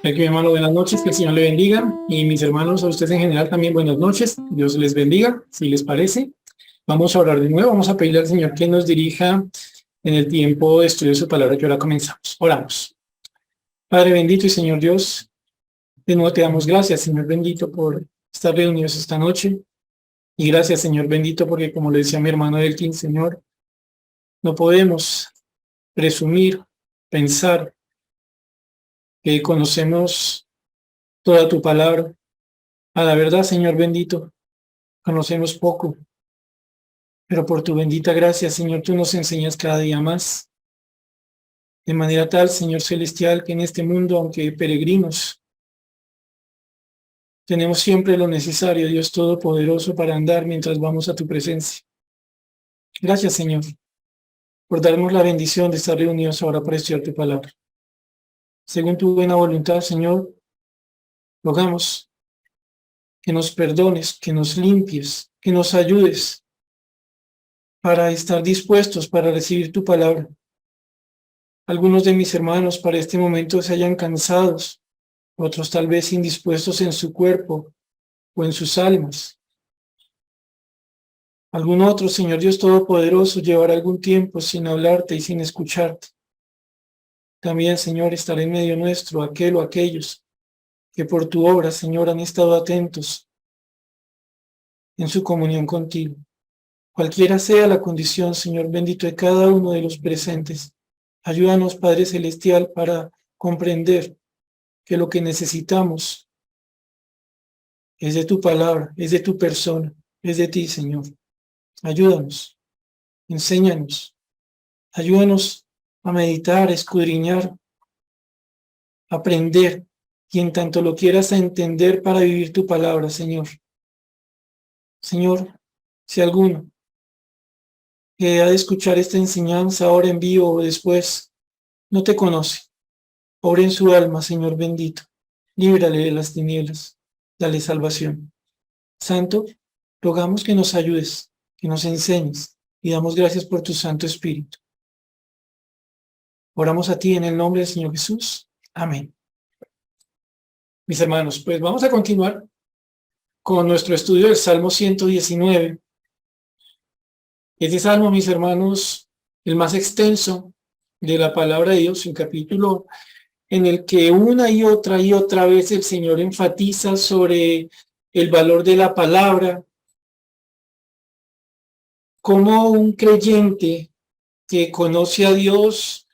Aquí, mi hermano, buenas noches, que el Señor le bendiga. Y mis hermanos, a ustedes en general también buenas noches. Dios les bendiga, si les parece. Vamos a orar de nuevo, vamos a pedirle al Señor que nos dirija en el tiempo de estudio de su palabra que ahora comenzamos. Oramos. Padre bendito y Señor Dios, de nuevo te damos gracias, Señor bendito, por estar reunidos esta noche. Y gracias, Señor bendito, porque como le decía mi hermano Elkin, Señor, no podemos presumir, pensar que conocemos toda tu palabra. A la verdad, Señor bendito, conocemos poco, pero por tu bendita gracia, Señor, tú nos enseñas cada día más. De manera tal, Señor celestial, que en este mundo, aunque peregrinos, tenemos siempre lo necesario, Dios Todopoderoso, para andar mientras vamos a tu presencia. Gracias, Señor, por darnos la bendición de estar reunidos ahora para estudiar tu palabra. Según tu buena voluntad, Señor, rogamos que nos perdones, que nos limpies, que nos ayudes para estar dispuestos para recibir tu palabra. Algunos de mis hermanos para este momento se hayan cansados, otros tal vez indispuestos en su cuerpo o en sus almas. Algún otro, Señor Dios Todopoderoso, llevará algún tiempo sin hablarte y sin escucharte. También, Señor, estará en medio nuestro aquel o aquellos que por tu obra, Señor, han estado atentos en su comunión contigo. Cualquiera sea la condición, Señor bendito, de cada uno de los presentes, ayúdanos, Padre Celestial, para comprender que lo que necesitamos es de tu palabra, es de tu persona, es de ti, Señor. Ayúdanos, enséñanos, ayúdanos a meditar, a escudriñar, a aprender, y en tanto lo quieras a entender para vivir tu palabra, Señor. Señor, si alguno que ha de escuchar esta enseñanza ahora en vivo o después no te conoce, obra en su alma, Señor bendito, líbrale de las tinieblas, dale salvación. Santo, rogamos que nos ayudes, que nos enseñes, y damos gracias por tu Santo Espíritu. Oramos a ti en el nombre del Señor Jesús. Amén. Mis hermanos, pues vamos a continuar con nuestro estudio del Salmo 119. Este salmo, mis hermanos, el más extenso de la palabra de Dios, un capítulo en el que una y otra vez el Señor enfatiza sobre el valor de la palabra, como un creyente que conoce a Dios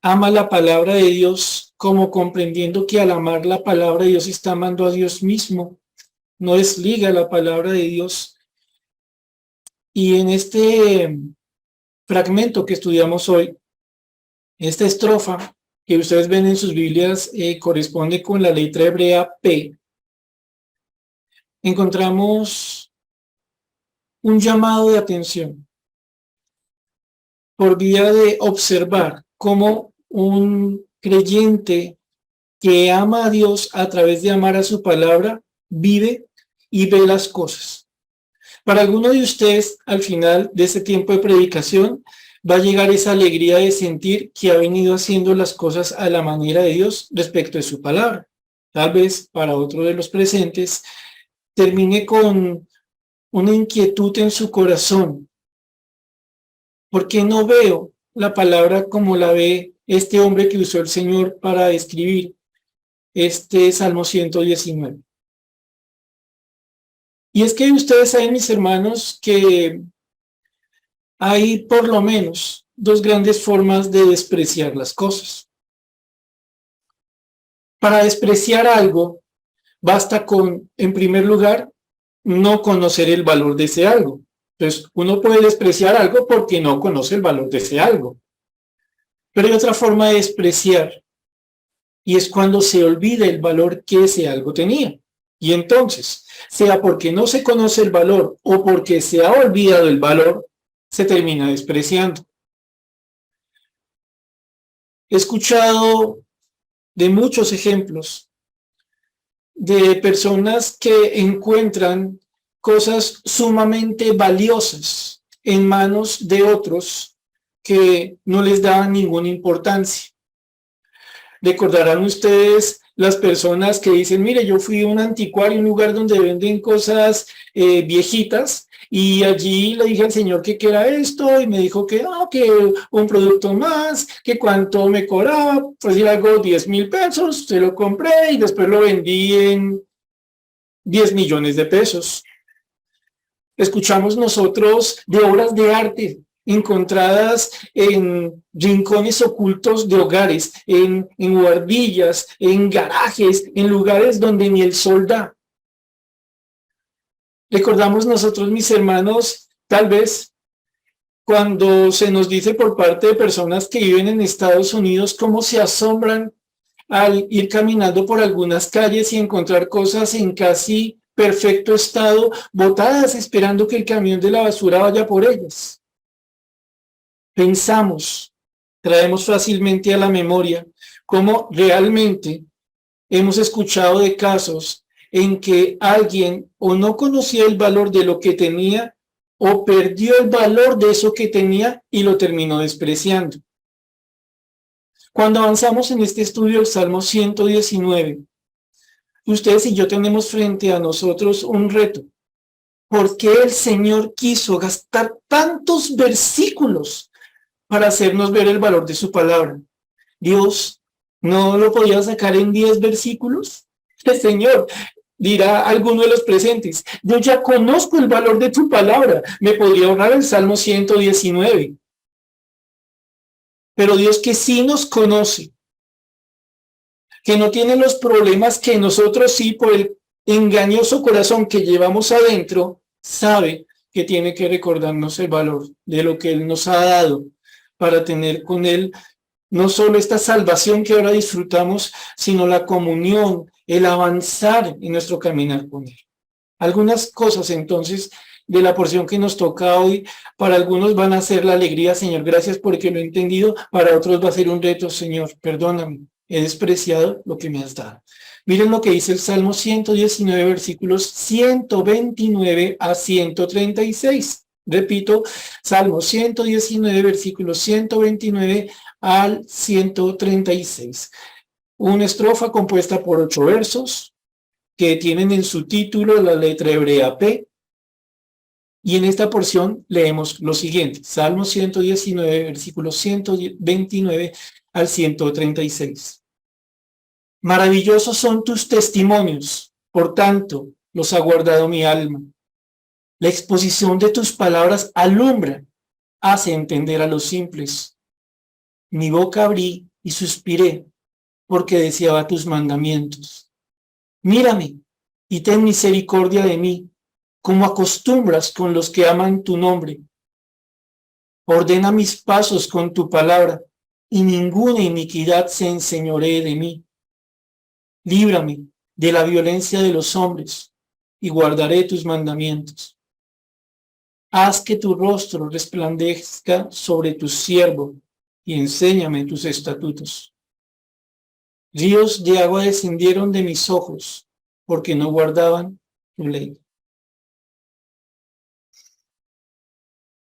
ama la palabra de Dios, como comprendiendo que al amar la palabra de Dios está amando a Dios mismo, no desliga la palabra de Dios. Y en este fragmento que estudiamos hoy, esta estrofa que ustedes ven en sus Biblias corresponde con la letra hebrea P. Encontramos un llamado de atención por vía de observar cómo un creyente que ama a Dios a través de amar a su palabra vive y ve las cosas. Para alguno de ustedes, al final de este tiempo de predicación, va a llegar esa alegría de sentir que ha venido haciendo las cosas a la manera de Dios respecto de su palabra. Tal vez para otro de los presentes termine con una inquietud en su corazón. ¿Por qué no veo la palabra como la ve este hombre que usó el Señor para escribir este Salmo 119? Y es que ustedes saben, mis hermanos, que hay por lo menos dos grandes formas de despreciar las cosas. Para despreciar algo, basta con, en primer lugar, no conocer el valor de ese algo. Entonces, uno puede despreciar algo porque no conoce el valor de ese algo. Pero hay otra forma de despreciar, y es cuando se olvida el valor que ese algo tenía. Y entonces, sea porque no se conoce el valor o porque se ha olvidado el valor, se termina despreciando. He escuchado de muchos ejemplos de personas que encuentran cosas sumamente valiosas en manos de otros que no les daban ninguna importancia. Recordarán ustedes las personas que dicen, mire, yo fui a un anticuario, un lugar donde venden cosas viejitas, y allí le dije al señor que qué era esto, y me dijo que no, que un producto más, que cuánto me cobraba, pues era algo 10.000 pesos, se lo compré y después lo vendí en 10 millones de pesos. Escuchamos nosotros de obras de arte encontradas en rincones ocultos de hogares, en guardillas, en garajes, en lugares donde ni el sol da. Recordamos nosotros, mis hermanos, tal vez cuando se nos dice por parte de personas que viven en Estados Unidos cómo se asombran al ir caminando por algunas calles y encontrar cosas en casi perfecto estado, botadas, esperando que el camión de la basura vaya por ellas. Pensamos, traemos fácilmente a la memoria cómo realmente hemos escuchado de casos en que alguien o no conocía el valor de lo que tenía o perdió el valor de eso que tenía y lo terminó despreciando. Cuando avanzamos en este estudio del Salmo 119, ustedes y yo tenemos frente a nosotros un reto. ¿Por qué el Señor quiso gastar tantos versículos para hacernos ver el valor de su palabra? Dios no lo podía sacar en 10 versículos. El Señor, dirá alguno de los presentes, yo ya conozco el valor de tu palabra, me podría ahorrar el Salmo 119. Pero Dios, que sí nos conoce, que no tiene los problemas que nosotros sí, por el engañoso corazón que llevamos adentro, sabe que tiene que recordarnos el valor de lo que Él nos ha dado para tener con Él no solo esta salvación que ahora disfrutamos, sino la comunión, el avanzar en nuestro caminar con Él. Algunas cosas entonces de la porción que nos toca hoy, para algunos van a ser la alegría, Señor, gracias porque lo he entendido, para otros va a ser un reto, Señor, perdóname, he despreciado lo que me has dado. Miren lo que dice el Salmo 119, versículos 129 a 136. Repito, Salmo 119, versículos 129 al 136. Una estrofa compuesta por 8 versos que tienen en su título la letra hebrea P. Y en esta porción leemos lo siguiente, Salmo 119, versículos 129 al 136. Maravillosos son tus testimonios, por tanto, los ha guardado mi alma. La exposición de tus palabras alumbra, hace entender a los simples. Mi boca abrí y suspiré, porque deseaba tus mandamientos. Mírame y ten misericordia de mí, como acostumbras con los que aman tu nombre. Ordena mis pasos con tu palabra, y ninguna iniquidad se enseñoree de mí. Líbrame de la violencia de los hombres, y guardaré tus mandamientos. Haz que tu rostro resplandezca sobre tu siervo, y enséñame tus estatutos. Ríos de agua descendieron de mis ojos, porque no guardaban tu ley.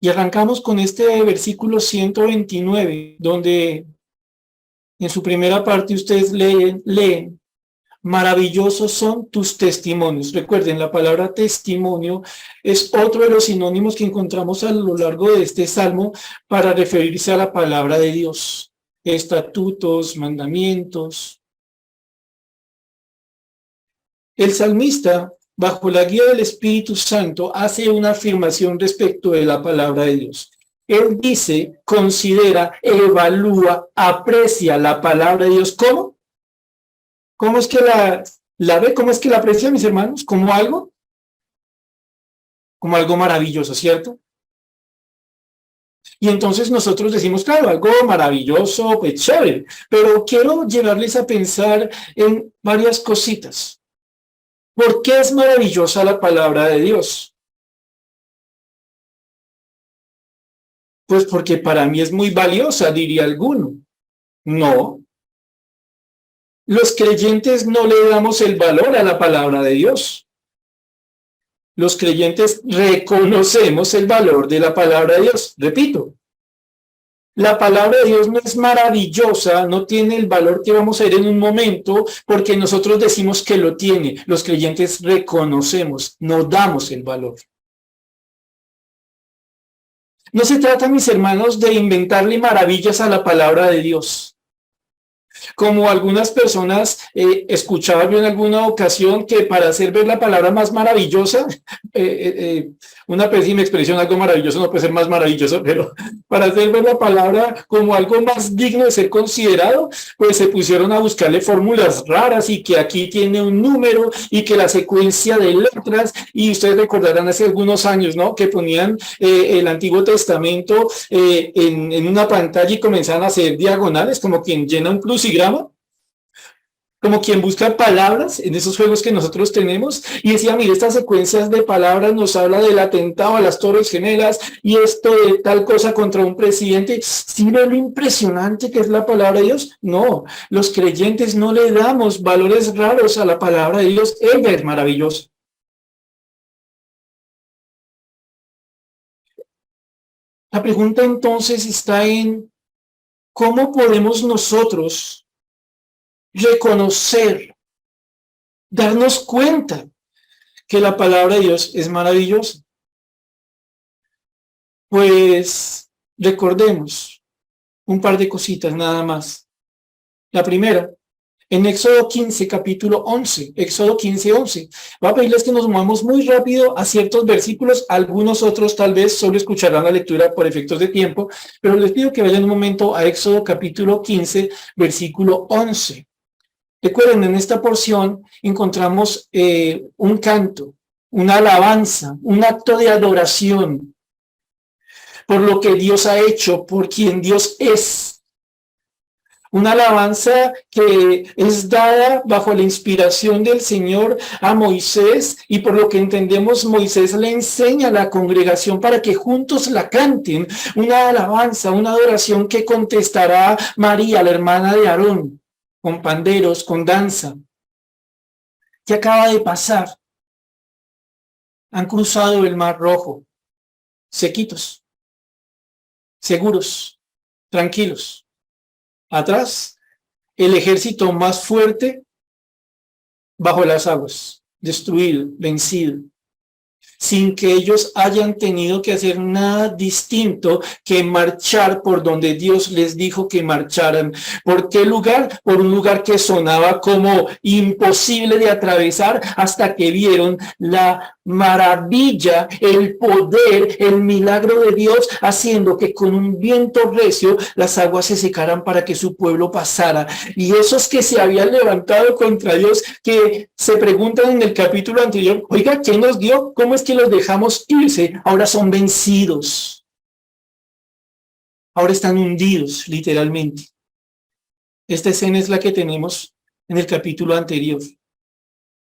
Y arrancamos con este versículo 129, donde en su primera parte ustedes leen, maravillosos son tus testimonios. Recuerden, la palabra testimonio es otro de los sinónimos que encontramos a lo largo de este salmo para referirse a la palabra de Dios. Estatutos, mandamientos. El salmista, bajo la guía del Espíritu Santo, hace una afirmación respecto de la palabra de Dios. Él dice, considera, evalúa, aprecia la palabra de Dios. ¿Cómo? ¿Cómo es que la ve? ¿Cómo es que la aprecia, mis hermanos? ¿Como algo? Como algo maravilloso, ¿cierto? Y entonces nosotros decimos, claro, algo maravilloso, pues chévere, pero quiero llevarles a pensar en varias cositas. ¿Por qué es maravillosa la palabra de Dios? Pues porque para mí es muy valiosa, diría alguno. No. Los creyentes no le damos el valor a la palabra de Dios. Los creyentes reconocemos el valor de la palabra de Dios. Repito, La palabra de Dios no es maravillosa, no tiene el valor que vamos a ver en un momento, porque nosotros decimos que lo tiene. Los creyentes reconocemos, no damos el valor. No se trata, mis hermanos, de inventarle maravillas a la palabra de Dios. Como algunas personas escuchaba yo en alguna ocasión que para hacer ver la palabra más maravillosa, una pésima expresión, algo maravilloso no puede ser más maravilloso, pero para hacer ver la palabra como algo más digno de ser considerado, pues se pusieron a buscarle fórmulas raras y que aquí tiene un número y que la secuencia de letras, y ustedes recordarán hace algunos años, ¿no? Que ponían el Antiguo Testamento en una pantalla y comenzaban a hacer diagonales, como quien llena un crucigrama, como quien busca palabras en esos juegos que nosotros tenemos, y decía, mire, estas secuencias de palabras nos habla del atentado a las Torres Gemelas y esto de tal cosa contra un presidente. ¿Sí ve lo impresionante que es la palabra de Dios? No, los creyentes no le damos valores raros a la palabra de Dios. Ella es maravillosa. La pregunta entonces está en cómo podemos nosotros reconocer, darnos cuenta que la palabra de Dios es maravillosa. Pues recordemos un par de cositas nada más. La primera, en Éxodo 15, capítulo 11, Éxodo 15, 11. Voy a pedirles que nos movamos muy rápido a ciertos versículos, algunos otros tal vez solo escucharán la lectura por efectos de tiempo, pero les pido que vayan un momento a Éxodo capítulo 15, versículo 11. Recuerden, en esta porción encontramos un canto, una alabanza, un acto de adoración por lo que Dios ha hecho, por quien Dios es. Una alabanza que es dada bajo la inspiración del Señor a Moisés, y por lo que entendemos, Moisés le enseña a la congregación para que juntos la canten. Una alabanza, una adoración que contestará María, la hermana de Aarón, con panderos, con danza. ¿Qué acaba de pasar? Han cruzado el Mar Rojo, sequitos, seguros, tranquilos. Atrás, el ejército más fuerte bajo las aguas, destruido, vencido, sin que ellos hayan tenido que hacer nada distinto que marchar por donde Dios les dijo que marcharan. ¿Por qué lugar? Por un lugar que sonaba como imposible de atravesar, hasta que vieron la maravilla, el poder, el milagro de Dios, haciendo que con un viento recio las aguas se secaran para que su pueblo pasara. Y esos que se habían levantado contra Dios, que se preguntan en el capítulo anterior, oiga, ¿quién nos dio? ¿Cómo es que los dejamos irse? Ahora son vencidos. Ahora están hundidos, literalmente. Esta escena es la que tenemos en el capítulo anterior.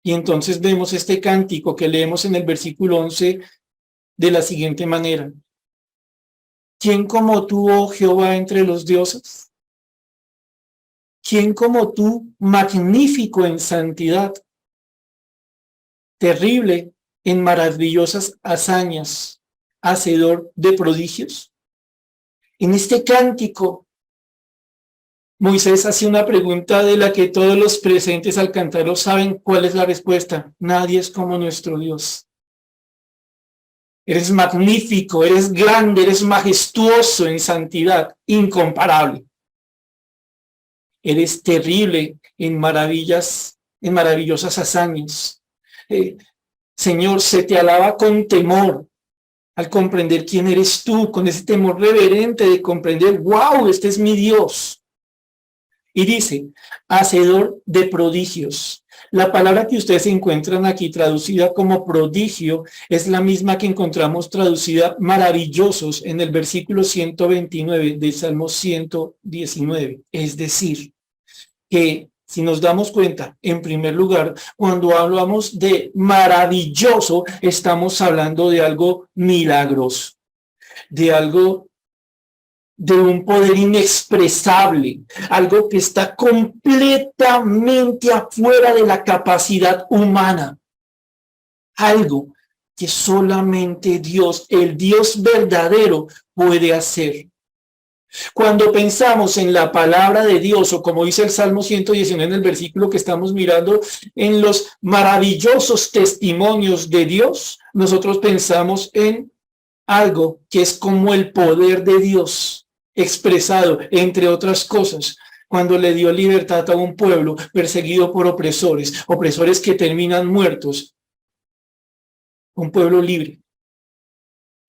Y entonces vemos este cántico que leemos en el versículo 11 de la siguiente manera. ¿Quién como tú, oh Jehová, entre los dioses? ¿Quién como tú, magnífico en santidad, terrible en maravillosas hazañas, hacedor de prodigios? En este cántico, Moisés hace una pregunta de la que todos los presentes al cantarlo saben cuál es la respuesta. Nadie es como nuestro Dios. Eres magnífico, eres grande, eres majestuoso en santidad, incomparable. Eres terrible en maravillas, en maravillosas hazañas. Señor, se te alaba con temor al comprender quién eres tú, con ese temor reverente de comprender, wow, este es mi Dios. Y dice, hacedor de prodigios. La palabra que ustedes encuentran aquí traducida como prodigio es la misma que encontramos traducida maravillosos en el versículo 129 del Salmo 119. Es decir, que si nos damos cuenta, en primer lugar, cuando hablamos de maravilloso, estamos hablando de algo milagroso, de algo de un poder inexpresable, algo que está completamente afuera de la capacidad humana, algo que solamente Dios, el Dios verdadero, puede hacer. Cuando pensamos en la palabra de Dios, o como dice el Salmo 119 en el versículo que estamos mirando, en los maravillosos testimonios de Dios, nosotros pensamos en algo que es como el poder de Dios expresado, entre otras cosas, cuando le dio libertad a un pueblo perseguido por opresores, opresores que terminan muertos, un pueblo libre,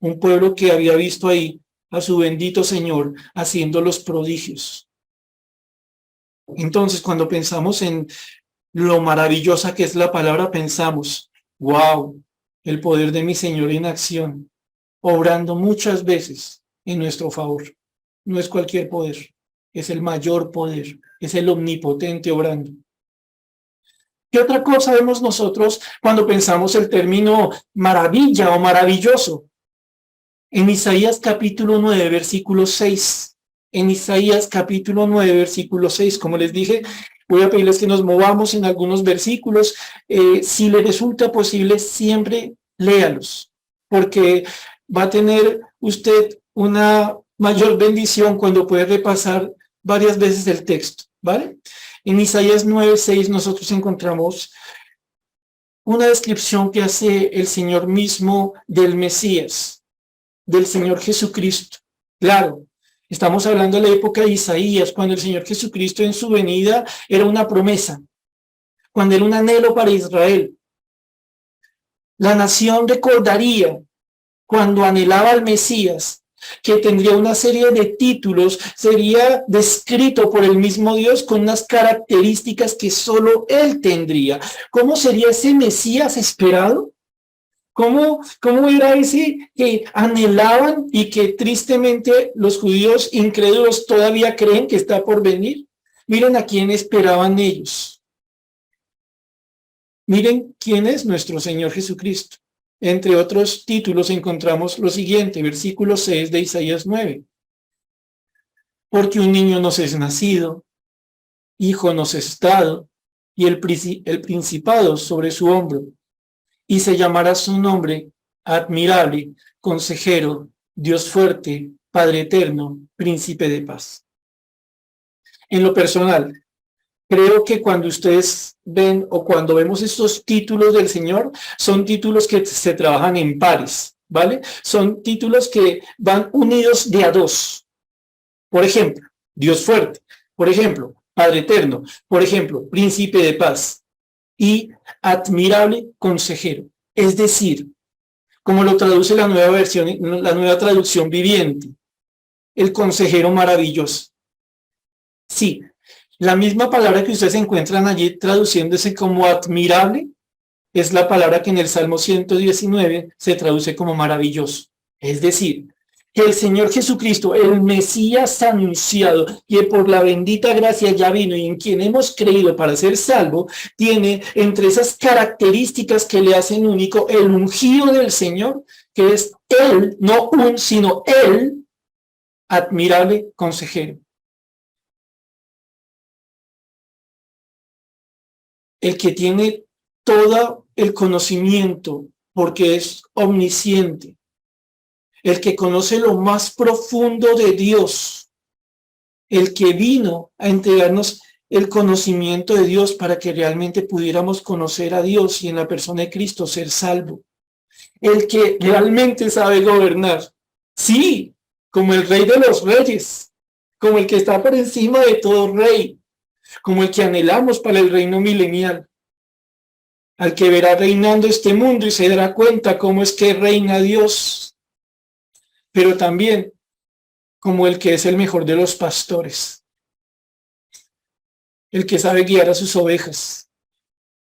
un pueblo que había visto ahí a su bendito Señor haciendo los prodigios. Entonces, cuando pensamos en lo maravillosa que es la palabra, pensamos, wow, el poder de mi Señor en acción, obrando muchas veces en nuestro favor. No es cualquier poder, es el mayor poder, es el omnipotente obrando. ¿Qué otra cosa vemos nosotros cuando pensamos el término maravilla o maravilloso? En Isaías capítulo 9, versículo 6. En Isaías capítulo 9, versículo 6, como les dije, voy a pedirles que nos movamos en algunos versículos. Si les resulta posible, siempre léalos, porque va a tener usted una mayor bendición cuando puede repasar varias veces el texto, ¿vale? En Isaías 9, 6 nosotros encontramos una descripción que hace el Señor mismo del Mesías, del Señor Jesucristo. Claro, estamos hablando de la época de Isaías, cuando el Señor Jesucristo en su venida era una promesa, cuando era un anhelo para Israel. La nación recordaría cuando anhelaba al Mesías, que tendría una serie de títulos, sería descrito por el mismo Dios con unas características que solo Él tendría. ¿Cómo sería ese Mesías esperado? ¿Cómo era ese que anhelaban y que tristemente los judíos incrédulos todavía creen que está por venir? Miren a quién esperaban ellos. Miren quién es nuestro Señor Jesucristo. Entre otros títulos encontramos lo siguiente, versículo 6 de Isaías 9. Porque un niño nos es nacido, hijo nos es dado, y el principado sobre su hombro. Y se llamará su nombre admirable, consejero, Dios fuerte, Padre eterno, príncipe de paz. En lo personal, creo que cuando ustedes ven o cuando vemos estos títulos del Señor, son títulos que se trabajan en pares, ¿vale? Son títulos que van unidos de a dos. Por ejemplo, Dios fuerte. Por ejemplo, Padre eterno. Por ejemplo, príncipe de paz. Y admirable consejero. Es decir, como lo traduce la nueva versión, la nueva traducción viviente, el consejero maravilloso. Sí, la misma palabra que ustedes encuentran allí traduciéndose como admirable es la palabra que en el Salmo 119 se traduce como maravilloso. Es decir, que el Señor Jesucristo, el Mesías anunciado, que por la bendita gracia ya vino y en quien hemos creído para ser salvo, tiene entre esas características que le hacen único el ungido del Señor, que es Él, no un, sino Él, admirable consejero. El que tiene todo el conocimiento, porque es omnisciente, el que conoce lo más profundo de Dios, el que vino a entregarnos el conocimiento de Dios para que realmente pudiéramos conocer a Dios y en la persona de Cristo ser salvo, el que realmente sabe gobernar, sí, como el Rey de los Reyes, como el que está por encima de todo rey, como el que anhelamos para el reino milenial, al que verá reinando este mundo y se dará cuenta cómo es que reina Dios, pero también como el que es el mejor de los pastores, el que sabe guiar a sus ovejas,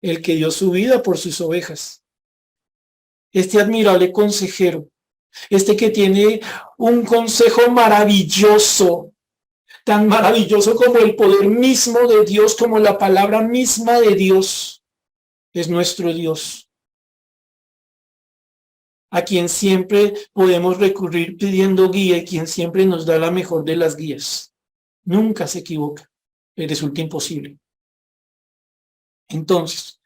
el que dio su vida por sus ovejas. Este admirable consejero, este que tiene un consejo maravilloso, tan maravilloso como el poder mismo de Dios, como la palabra misma de Dios, es nuestro Dios, a quien siempre podemos recurrir pidiendo guía y quien siempre nos da la mejor de las guías. Nunca se equivoca, le resulta imposible. Entonces,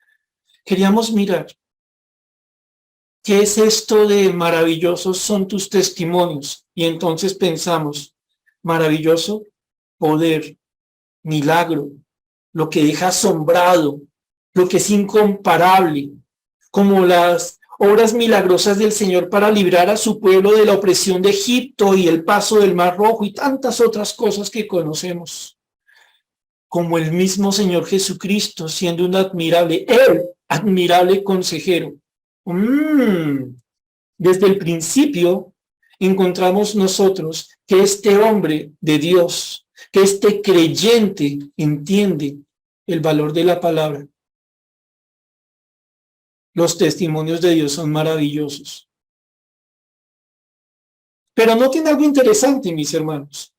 queríamos mirar ¿qué es esto de maravillosos son tus testimonios? Y entonces pensamos, maravilloso poder, milagro, lo que deja asombrado, lo que es incomparable, como las obras milagrosas del Señor para librar a su pueblo de la opresión de Egipto y el paso del Mar Rojo y tantas otras cosas que conocemos. Como el mismo Señor Jesucristo siendo un admirable consejero. Desde el principio encontramos nosotros que este hombre de Dios, que este creyente entiende el valor de la palabra. Los testimonios de Dios son maravillosos. Pero noten algo interesante, mis hermanos.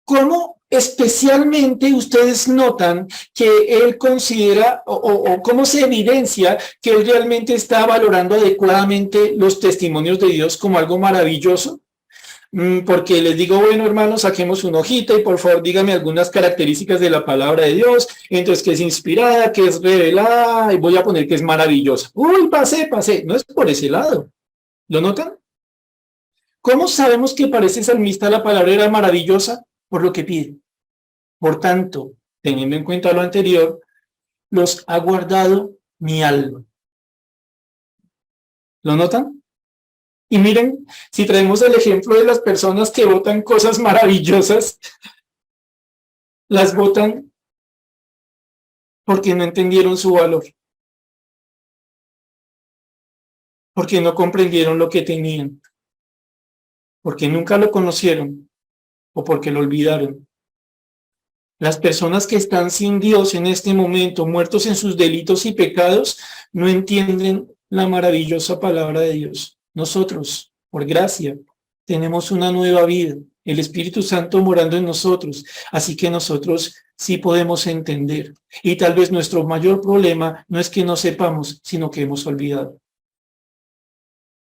¿Cómo especialmente ustedes notan que él considera o cómo se evidencia que él realmente está valorando adecuadamente los testimonios de Dios como algo maravilloso? Porque les digo, bueno, hermanos, saquemos una hojita y por favor dígame algunas características de la palabra de Dios. Entonces, que es inspirada, que es revelada, y voy a poner que es maravillosa. Uy, pasé. No es por ese lado. ¿Lo notan? ¿Cómo sabemos que para ese salmista la palabra era maravillosa? Por lo que pide. Por tanto, teniendo en cuenta lo anterior, los ha guardado mi alma. ¿Lo notan? Y miren, si traemos el ejemplo de las personas que votan cosas maravillosas, las votan porque no entendieron su valor, porque no comprendieron lo que tenían, porque nunca lo conocieron o porque lo olvidaron. Las personas que están sin Dios en este momento, muertos en sus delitos y pecados, no entienden la maravillosa palabra de Dios. Nosotros, por gracia, tenemos una nueva vida, el Espíritu Santo morando en nosotros, así que nosotros sí podemos entender. Y tal vez nuestro mayor problema no es que no sepamos, sino que hemos olvidado.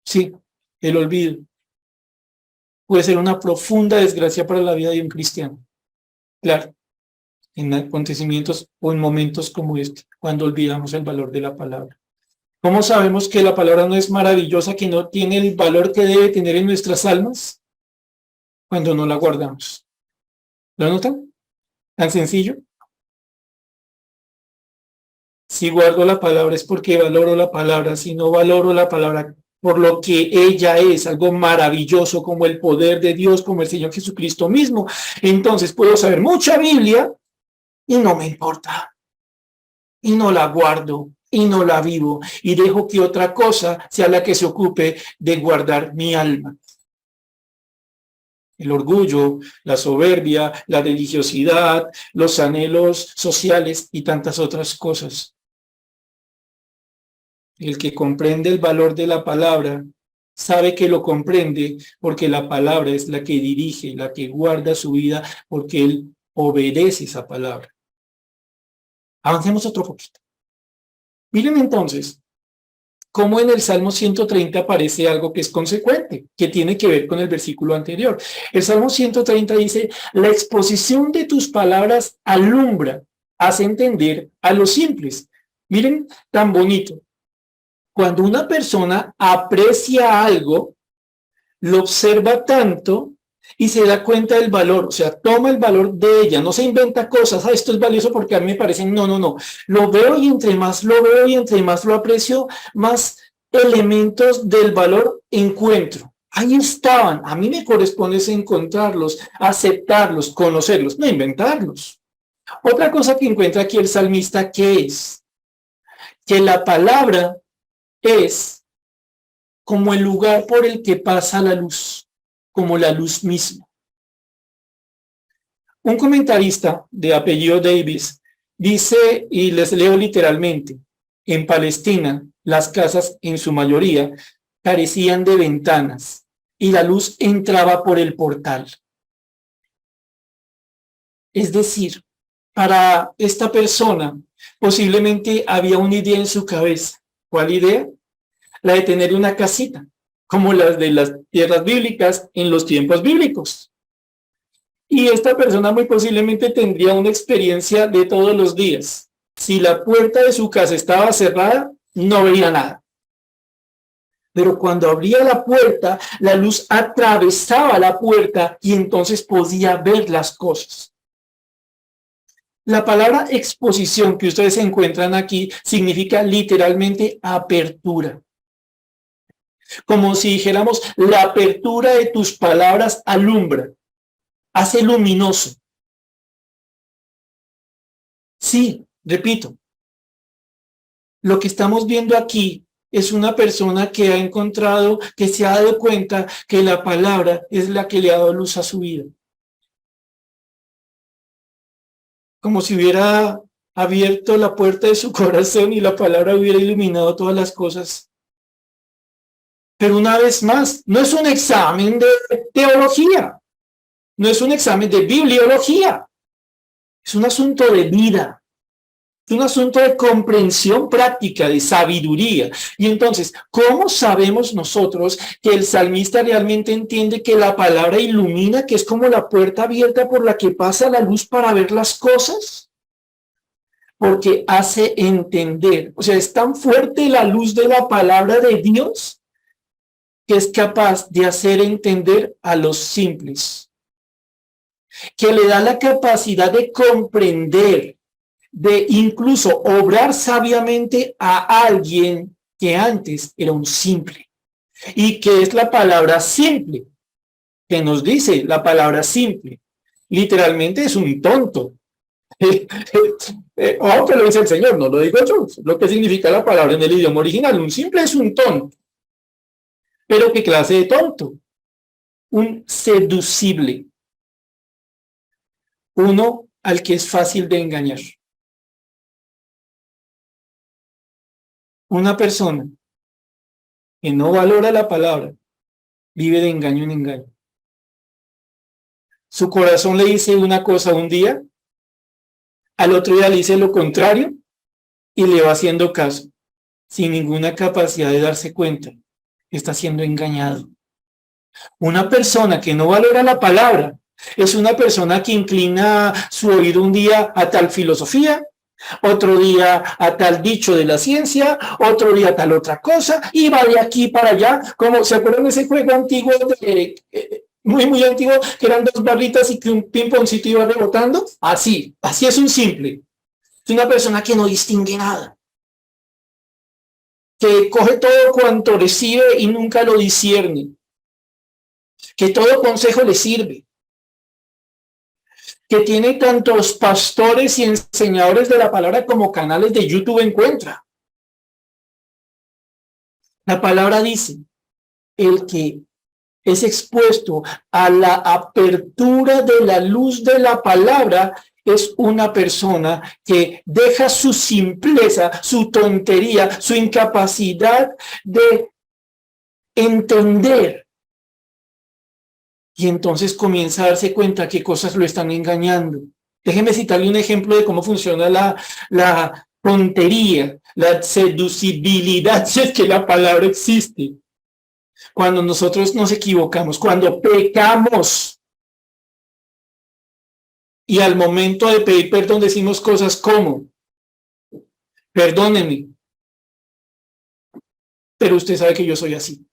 Sí, el olvido puede ser una profunda desgracia para la vida de un cristiano. Claro, en acontecimientos o en momentos como este, cuando olvidamos el valor de la palabra. ¿Cómo sabemos que la palabra no es maravillosa, que no tiene el valor que debe tener en nuestras almas? Cuando no la guardamos. ¿Lo notan? ¿Tan sencillo? Si guardo la palabra es porque valoro la palabra. Si no valoro la palabra por lo que ella es, algo maravilloso como el poder de Dios, como el Señor Jesucristo mismo, entonces puedo saber mucha Biblia y no me importa. Y no la guardo. Y no la vivo, y dejo que otra cosa sea la que se ocupe de guardar mi alma. El orgullo, la soberbia, la religiosidad, los anhelos sociales y tantas otras cosas. El que comprende el valor de la palabra sabe que lo comprende porque la palabra es la que dirige, la que guarda su vida, porque él obedece esa palabra. Avancemos otro poquito. Miren entonces, cómo en el Salmo 130 aparece algo que es consecuente, que tiene que ver con el versículo anterior. El Salmo 130 dice, la exposición de tus palabras alumbra, hace entender a los simples. Miren, tan bonito. Cuando una persona aprecia algo, lo observa tanto y se da cuenta del valor, o sea, toma el valor de ella, no se inventa cosas, esto es valioso porque a mí me parece, no, lo veo y entre más lo veo y entre más lo aprecio, más elementos del valor encuentro. Ahí estaban, a mí me corresponde es encontrarlos, aceptarlos, conocerlos, no inventarlos. Otra cosa que encuentra aquí el salmista, ¿qué es? Que la palabra es como el lugar por el que pasa la luz, como la luz misma. Un comentarista de apellido Davis dice, y les leo literalmente, en Palestina las casas en su mayoría carecían de ventanas y la luz entraba por el portal. Es decir, para esta persona posiblemente había una idea en su cabeza. ¿Cuál idea? La de tener una casita, como las de las tierras bíblicas en los tiempos bíblicos. Y esta persona muy posiblemente tendría una experiencia de todos los días. Si la puerta de su casa estaba cerrada, no veía nada. Pero cuando abría la puerta, la luz atravesaba la puerta y entonces podía ver las cosas. La palabra exposición que ustedes encuentran aquí significa literalmente apertura. Como si dijéramos, la apertura de tus palabras alumbra, hace luminoso. Sí, repito, lo que estamos viendo aquí es una persona que ha encontrado, que se ha dado cuenta que la palabra es la que le ha dado luz a su vida. Como si hubiera abierto la puerta de su corazón y la palabra hubiera iluminado todas las cosas. Pero una vez más, no es un examen de teología, no es un examen de bibliología, es un asunto de vida. Es un asunto de comprensión práctica, de sabiduría. Y entonces, ¿cómo sabemos nosotros que el salmista realmente entiende que la palabra ilumina, que es como la puerta abierta por la que pasa la luz para ver las cosas? Porque hace entender, o sea, es tan fuerte la luz de la palabra de Dios que es capaz de hacer entender a los simples, que le da la capacidad de comprender, de incluso obrar sabiamente a alguien que antes era un simple. ¿Y qué es la palabra simple? ¿Qué nos dice la palabra simple? Literalmente es un tonto. Que lo dice el Señor, no lo digo yo. Lo que significa la palabra en el idioma original. Un simple es un tonto. ¿Pero qué clase de tonto? Un seducible. Uno al que es fácil de engañar. Una persona que no valora la palabra vive de engaño en engaño. Su corazón le dice una cosa un día, al otro día le dice lo contrario y le va haciendo caso, sin ninguna capacidad de darse cuenta. Está siendo engañado. Una persona que no valora la palabra es una persona que inclina su oído un día a tal filosofía, otro día a tal dicho de la ciencia, otro día a tal otra cosa, y va de aquí para allá, como se acuerdan de ese juego antiguo, muy antiguo, que eran dos barritas y que un ping-pongcito iba rebotando. Así es un simple. Es una persona que no distingue nada, que coge todo cuanto recibe y nunca lo discierne, que todo consejo le sirve, que tiene tantos pastores y enseñadores de la palabra como canales de YouTube encuentra. La palabra dice, el que es expuesto a la apertura de la luz de la palabra es una persona que deja su simpleza, su tontería, su incapacidad de entender. Y entonces comienza a darse cuenta que cosas lo están engañando. Déjeme citarle un ejemplo de cómo funciona la tontería, la seducibilidad, si es que la palabra existe. Cuando nosotros nos equivocamos, cuando pecamos, y al momento de pedir perdón decimos cosas como, perdóneme, pero usted sabe que yo soy así.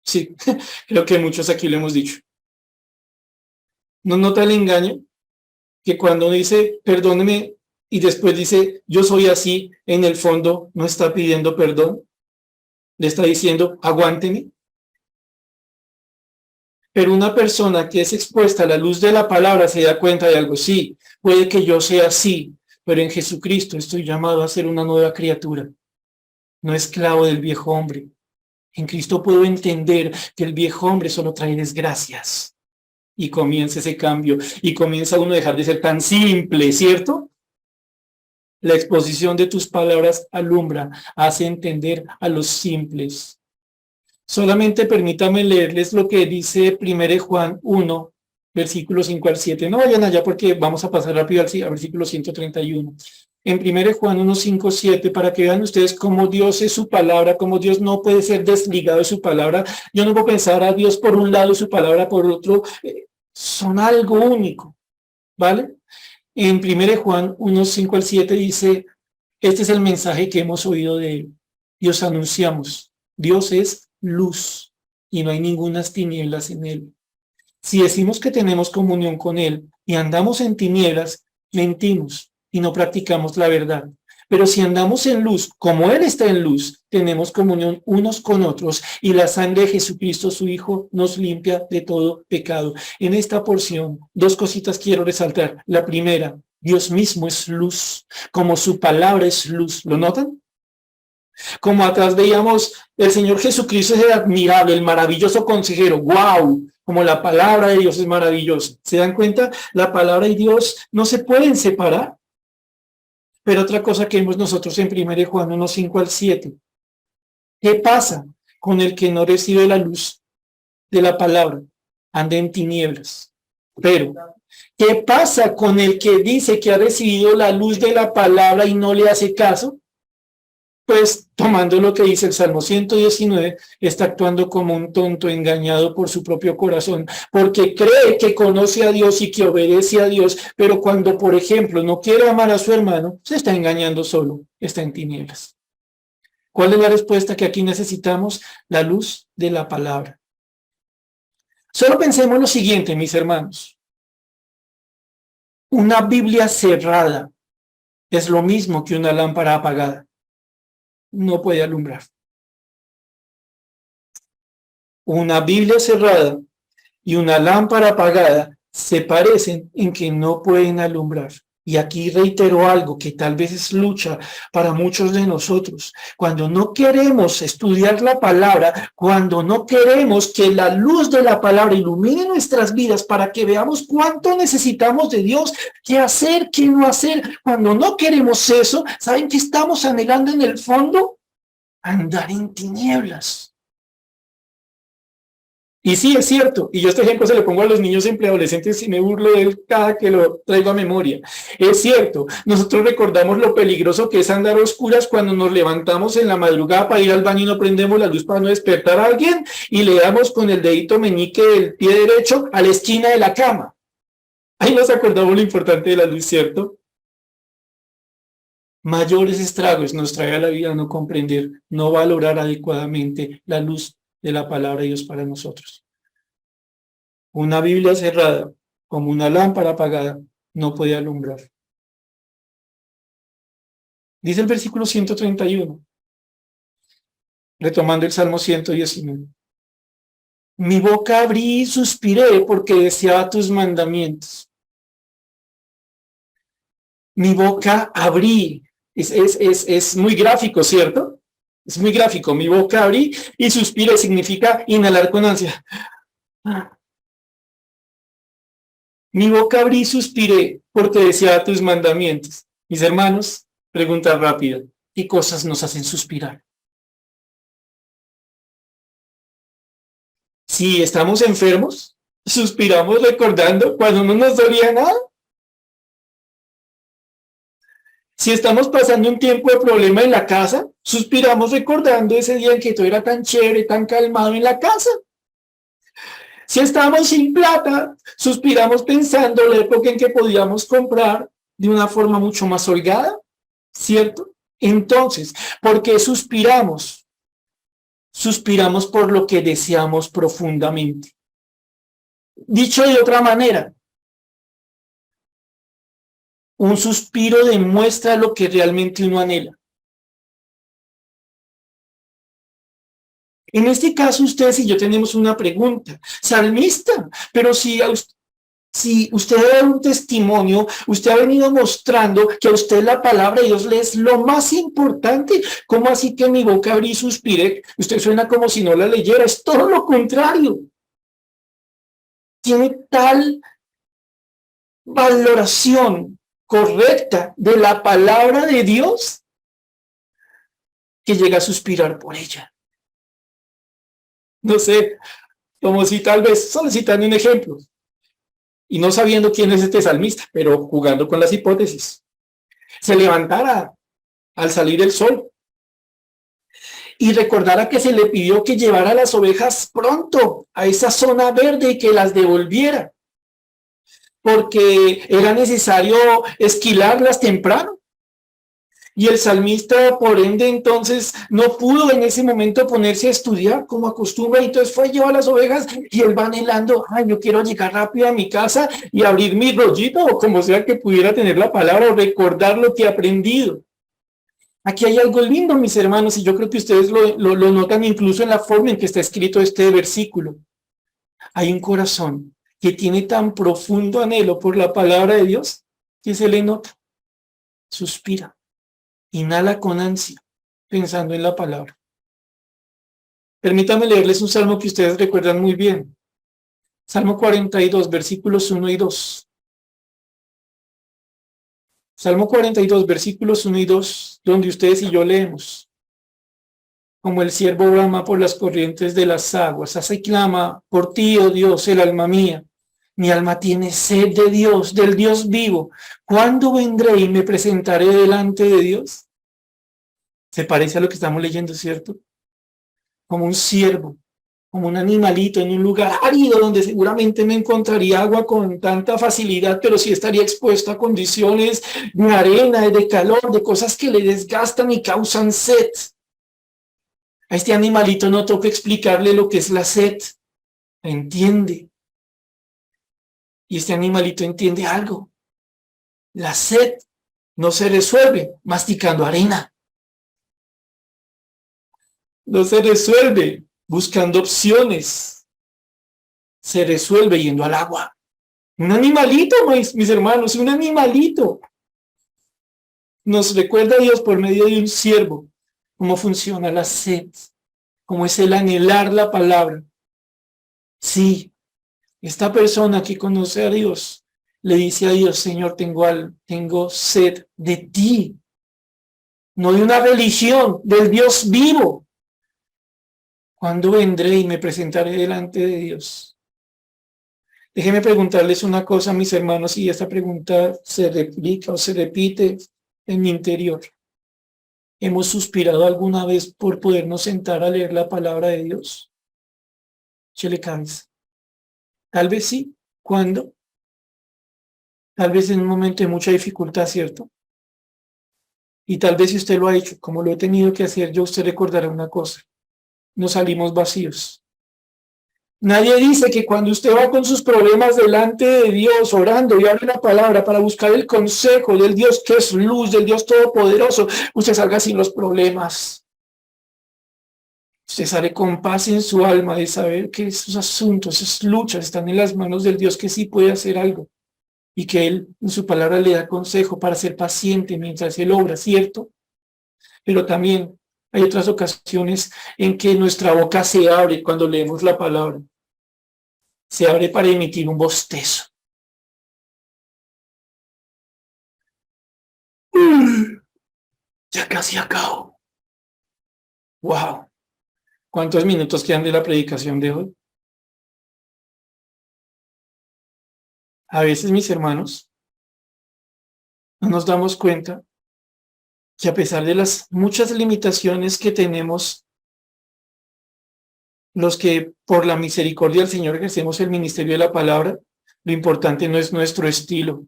Sí, creo que muchos aquí lo hemos dicho. ¿No nota el engaño? Que cuando dice, perdóneme, y después dice, yo soy así, en el fondo no está pidiendo perdón, le está diciendo, aguánteme. Pero una persona que es expuesta a la luz de la palabra se da cuenta de algo. Sí, puede que yo sea así, pero en Jesucristo estoy llamado a ser una nueva criatura, no esclavo del viejo hombre. En Cristo puedo entender que el viejo hombre solo trae desgracias. Y comienza ese cambio, y comienza uno a dejar de ser tan simple, ¿cierto? La exposición de tus palabras alumbra, hace entender a los simples. Solamente permítame leerles lo que dice 1 Juan 1, versículos 5 al 7. No vayan allá porque vamos a pasar rápido al versículo 131. En 1 Juan 1, 5, 7, para que vean ustedes cómo Dios es su palabra, cómo Dios no puede ser desligado de su palabra. Yo no puedo pensar a Dios por un lado y su palabra por otro. Son algo único, ¿vale? En 1 Juan 1, 5 al 7 dice, este es el mensaje que hemos oído de él y os anunciamos, Dios es luz y no hay ninguna tinieblas en él. Si decimos que tenemos comunión con él y andamos en tinieblas, mentimos y no practicamos la verdad. Pero si andamos en luz, como él está en luz, tenemos comunión unos con otros y la sangre de Jesucristo, su Hijo, nos limpia de todo pecado. En esta porción, dos cositas quiero resaltar. La primera, Dios mismo es luz, como su palabra es luz. ¿Lo notan? Como atrás veíamos, el Señor Jesucristo es el admirable, el maravilloso consejero. ¡Wow! Como la palabra de Dios es maravillosa. ¿Se dan cuenta? La palabra y Dios no se pueden separar. Pero otra cosa que vemos nosotros en 1 Juan 1, 5 al 7. ¿Qué pasa con el que no recibe la luz de la palabra? Anda en tinieblas. Pero, ¿qué pasa con el que dice que ha recibido la luz de la palabra y no le hace caso? Pues tomando lo que dice el Salmo 119, está actuando como un tonto engañado por su propio corazón, porque cree que conoce a Dios y que obedece a Dios, pero cuando, por ejemplo, no quiere amar a su hermano, se está engañando solo, está en tinieblas. ¿Cuál es la respuesta que aquí necesitamos? La luz de la palabra. Solo pensemos lo siguiente, mis hermanos. Una Biblia cerrada es lo mismo que una lámpara apagada. No puede alumbrar. Una Biblia cerrada y una lámpara apagada se parecen en que no pueden alumbrar. Y aquí reitero algo que tal vez es lucha para muchos de nosotros. Cuando no queremos estudiar la palabra, cuando no queremos que la luz de la palabra ilumine nuestras vidas para que veamos cuánto necesitamos de Dios, qué hacer, qué no hacer, cuando no queremos eso, ¿saben qué estamos anhelando en el fondo? Andar en tinieblas. Y sí, es cierto, y yo este ejemplo se lo pongo a los niños y preadolescentes y me burlo de él cada que lo traigo a memoria. Es cierto, nosotros recordamos lo peligroso que es andar a oscuras cuando nos levantamos en la madrugada para ir al baño y no prendemos la luz para no despertar a alguien y le damos con el dedito meñique del pie derecho a la esquina de la cama. Ahí nos acordamos lo importante de la luz, ¿cierto? Mayores estragos nos trae a la vida no comprender, no valorar adecuadamente la luz de la palabra de Dios para nosotros. Una Biblia cerrada, como una lámpara apagada, no puede alumbrar. Dice el versículo 131, retomando el Salmo 119. Mi boca abrí y suspiré porque deseaba tus mandamientos. Mi boca abrí. Es muy gráfico, ¿cierto? Es muy gráfico. Mi boca abrí y suspiré significa inhalar con ansia. Mi boca abrí y suspiré porque deseaba tus mandamientos. Mis hermanos, pregunta rápida. ¿Qué cosas nos hacen suspirar? Si estamos enfermos, suspiramos recordando cuando no nos dolía nada. Si estamos pasando un tiempo de problema en la casa, suspiramos recordando ese día en que todo era tan chévere, tan calmado en la casa. Si estamos sin plata, suspiramos pensando la época en que podíamos comprar de una forma mucho más holgada, ¿cierto? Entonces, ¿por qué suspiramos? Suspiramos por lo que deseamos profundamente. Dicho de otra manera, un suspiro demuestra lo que realmente uno anhela. En este caso, ustedes y yo tenemos una pregunta. Salmista, pero si usted da un testimonio, usted ha venido mostrando que a usted la palabra de Dios le es lo más importante. ¿Cómo así que mi boca abrí y suspiré? Usted suena como si no la leyera. Es todo lo contrario. Tiene tal valoración correcta de la palabra de Dios que llega a suspirar por ella. No sé, como si tal vez, solo citando un ejemplo, y no sabiendo quién es este salmista, pero jugando con las hipótesis, se levantara al salir el sol y recordara que se le pidió que llevara las ovejas pronto a esa zona verde y que las devolviera, porque era necesario esquilarlas temprano. Y el salmista, por ende, entonces, no pudo en ese momento ponerse a estudiar como acostumbra, y entonces fue a llevar las ovejas, y él va anhelando, ay, yo quiero llegar rápido a mi casa y abrir mi rollito, o como sea que pudiera tener la palabra, o recordar lo que he aprendido. Aquí hay algo lindo, mis hermanos, y yo creo que ustedes lo notan incluso en la forma en que está escrito este versículo. Hay un corazón que tiene tan profundo anhelo por la palabra de Dios, que se le nota, suspira, inhala con ansia, pensando en la palabra. Permítanme leerles un salmo que ustedes recuerdan muy bien. Salmo 42, versículos 1 y 2. Salmo 42, versículos 1 y 2, donde ustedes y yo leemos. Como el ciervo brama por las corrientes de las aguas, así clama por ti, oh Dios, el alma mía. Mi alma tiene sed de Dios, del Dios vivo. ¿Cuándo vendré y me presentaré delante de Dios? Se parece a lo que estamos leyendo, ¿cierto? Como un ciervo, como un animalito en un lugar árido donde seguramente me encontraría agua con tanta facilidad, pero sí estaría expuesto a condiciones de arena, de calor, de cosas que le desgastan y causan sed. A este animalito no toca explicarle lo que es la sed, entiende. Y este animalito entiende algo. La sed no se resuelve masticando arena. No se resuelve buscando opciones. Se resuelve yendo al agua. Un animalito, mis hermanos, un animalito. Nos recuerda a Dios por medio de un siervo cómo funciona la sed, cómo es el anhelar la palabra. Sí, esta persona que conoce a Dios le dice a Dios, Señor, tengo sed de ti, no de una religión, del Dios vivo. ¿Cuándo vendré y me presentaré delante de Dios? Déjenme preguntarles una cosa, mis hermanos, y esta pregunta se replica o se repite en mi interior. ¿Hemos suspirado alguna vez por podernos sentar a leer la palabra de Dios? Se le cansa. Tal vez sí. ¿Cuándo? Tal vez en un momento de mucha dificultad, ¿cierto? Y tal vez si usted lo ha hecho, como lo he tenido que hacer yo, usted recordará una cosa. Nos salimos vacíos. Nadie dice que cuando usted va con sus problemas delante de Dios, orando y abre la palabra para buscar el consejo del Dios que es luz, del Dios todopoderoso, usted salga sin los problemas. Usted sale con paz en su alma de saber que esos asuntos, esas luchas están en las manos del Dios que sí puede hacer algo y que Él en su palabra le da consejo para ser paciente mientras Él obra, ¿cierto? Pero también hay otras ocasiones en que nuestra boca se abre cuando leemos la palabra. Se abre para emitir un bostezo. Ya casi acabo. Wow. ¿Cuántos minutos quedan de la predicación de hoy? A veces, mis hermanos, no nos damos cuenta que a pesar de las muchas limitaciones que tenemos, los que por la misericordia del Señor ejercemos el ministerio de la palabra, lo importante no es nuestro estilo,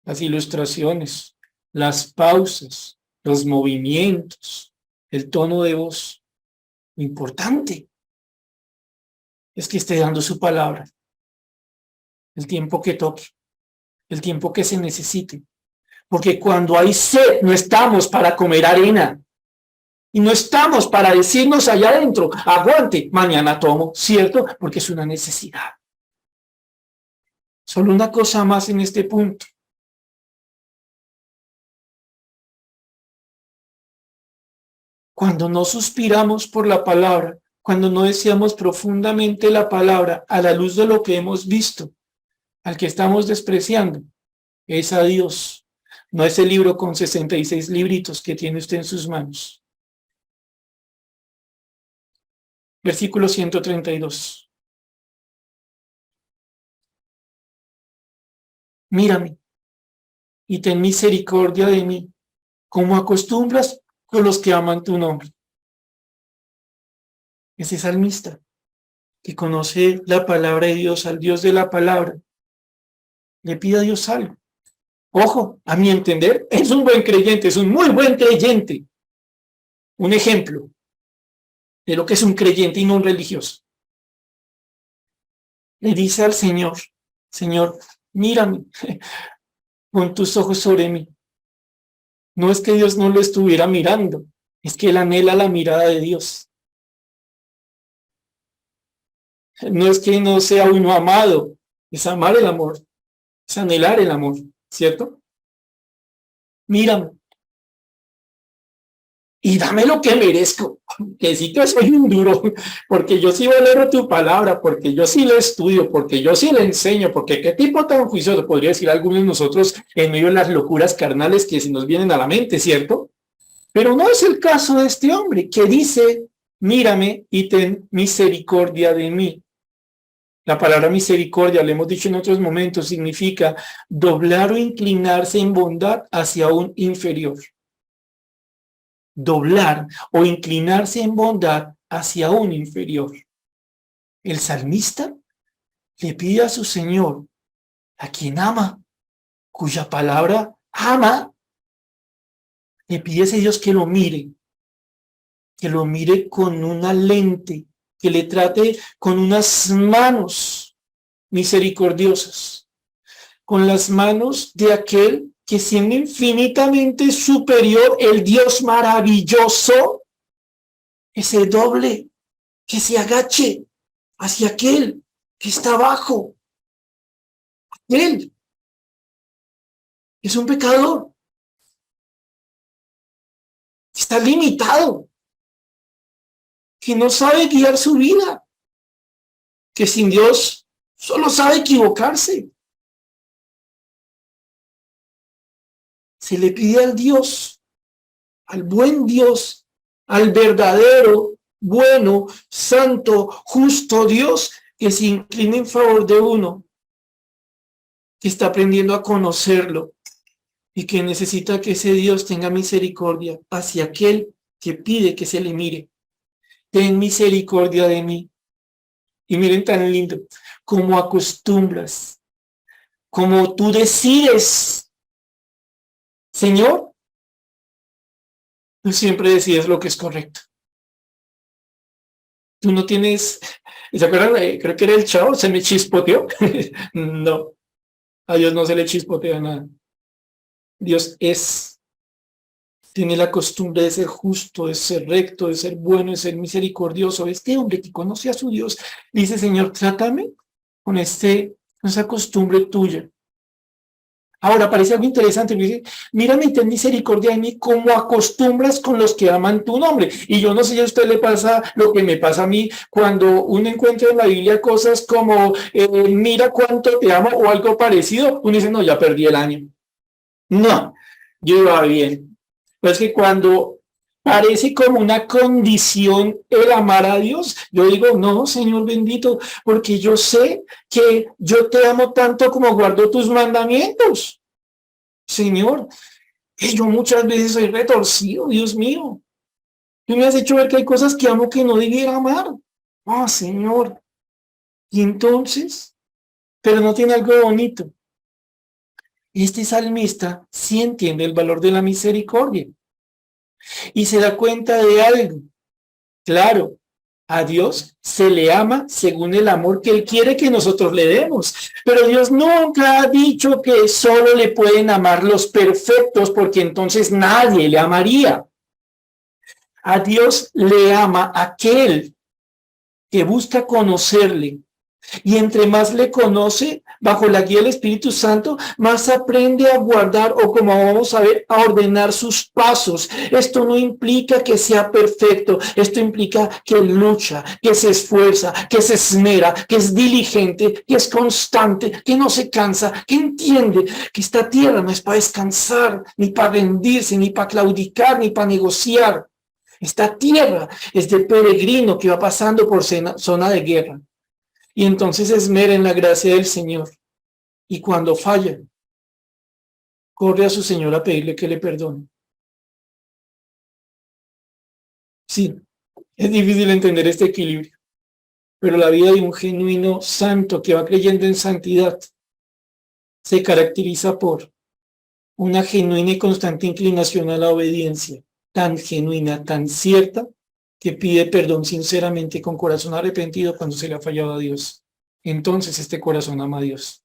las ilustraciones, las pausas, los movimientos, el tono de voz. Lo importante es que esté dando su palabra, el tiempo que toque, el tiempo que se necesite. Porque cuando hay sed, no estamos para comer arena. Y no estamos para decirnos allá adentro, aguante, mañana tomo, ¿cierto? Porque es una necesidad. Solo una cosa más en este punto. Cuando no suspiramos por la palabra, cuando no deseamos profundamente la palabra a la luz de lo que hemos visto, al que estamos despreciando, es a Dios. No ese libro con 66 libritos que tiene usted en sus manos. Versículo 132. Mírame y ten misericordia de mí, como acostumbras con los que aman tu nombre. Ese salmista que conoce la palabra de Dios, al Dios de la palabra, le pide a Dios algo. Ojo, a mi entender, es un buen creyente, es un muy buen creyente. Un ejemplo de lo que es un creyente y no un religioso. Le dice al Señor, Señor, mírame, pon tus ojos sobre mí. No es que Dios no lo estuviera mirando, es que él anhela la mirada de Dios. No es que no sea uno amado, es amar el amor, es anhelar el amor, ¿cierto? Mírame y dame lo que merezco, que sí que soy un duro, porque yo sí valoro tu palabra, porque yo sí la estudio, porque yo sí la enseño, porque qué tipo tan juicioso, podría decir algunos de nosotros en medio de las locuras carnales que se nos vienen a la mente, ¿cierto? Pero no es el caso de este hombre que dice, mírame y ten misericordia de mí. La palabra misericordia, lo hemos dicho en otros momentos, significa doblar o inclinarse en bondad hacia un inferior. Doblar o inclinarse en bondad hacia un inferior. El salmista le pide a su Señor, a quien ama, cuya palabra ama, le pide a ese Dios que lo mire con una lente, que le trate con unas manos misericordiosas, con las manos de aquel que siendo infinitamente superior, el Dios maravilloso, que se doble, que se agache hacia aquel que está abajo. Él es un pecador, está limitado, que no sabe guiar su vida, que sin Dios solo sabe equivocarse. Se le pide al Dios, al buen Dios, al verdadero, bueno, santo, justo Dios, que se incline en favor de uno, que está aprendiendo a conocerlo y que necesita que ese Dios tenga misericordia hacia aquel que pide que se le mire. Ten misericordia de mí. Y miren tan lindo, como acostumbras, como tú decides, Señor, tú siempre decides lo que es correcto. Tú no tienes, ¿se acuerdan? Creo que era el Chavo, se me chispoteó. No, a Dios no se le chispotea nada. Dios tiene la costumbre de ser justo, de ser recto, de ser bueno, de ser misericordioso. Este hombre que conoce a su Dios dice, Señor, trátame con esa costumbre tuya. Ahora, parece algo interesante, dice, mírame y ten misericordia de mí como acostumbras con los que aman tu nombre. Y yo no sé si a usted le pasa lo que me pasa a mí cuando uno encuentra en la Biblia cosas como, mira cuánto te amo o algo parecido, uno dice, no, ya perdí el año. No, yo iba bien. Pues que cuando parece como una condición el amar a Dios, yo digo, no, Señor bendito, porque yo sé que yo te amo tanto como guardo tus mandamientos. Señor, que yo muchas veces soy retorcido, Dios mío. Tú me has hecho ver que hay cosas que amo que no debiera amar. Ah, Señor. Y entonces, pero no tiene algo bonito. Este salmista sí entiende el valor de la misericordia y se da cuenta de algo. Claro, a Dios se le ama según el amor que Él quiere que nosotros le demos. Pero Dios nunca ha dicho que solo le pueden amar los perfectos, porque entonces nadie le amaría. A Dios le ama aquel que busca conocerle. Y entre más le conoce, bajo la guía del Espíritu Santo, más aprende a guardar o, como vamos a ver, a ordenar sus pasos. Esto no implica que sea perfecto, esto implica que lucha, que se esfuerza, que se esmera, que es diligente, que es constante, que no se cansa, que entiende que esta tierra no es para descansar, ni para rendirse, ni para claudicar, ni para negociar. Esta tierra es de peregrino que va pasando por zona de guerra. Y entonces esmera en la gracia del Señor. Y cuando falla, corre a su Señor a pedirle que le perdone. Sí, es difícil entender este equilibrio. Pero la vida de un genuino santo que va creyendo en santidad se caracteriza por una genuina y constante inclinación a la obediencia, tan genuina, tan cierta, que pide perdón sinceramente con corazón arrepentido cuando se le ha fallado a Dios. Entonces este corazón ama a Dios.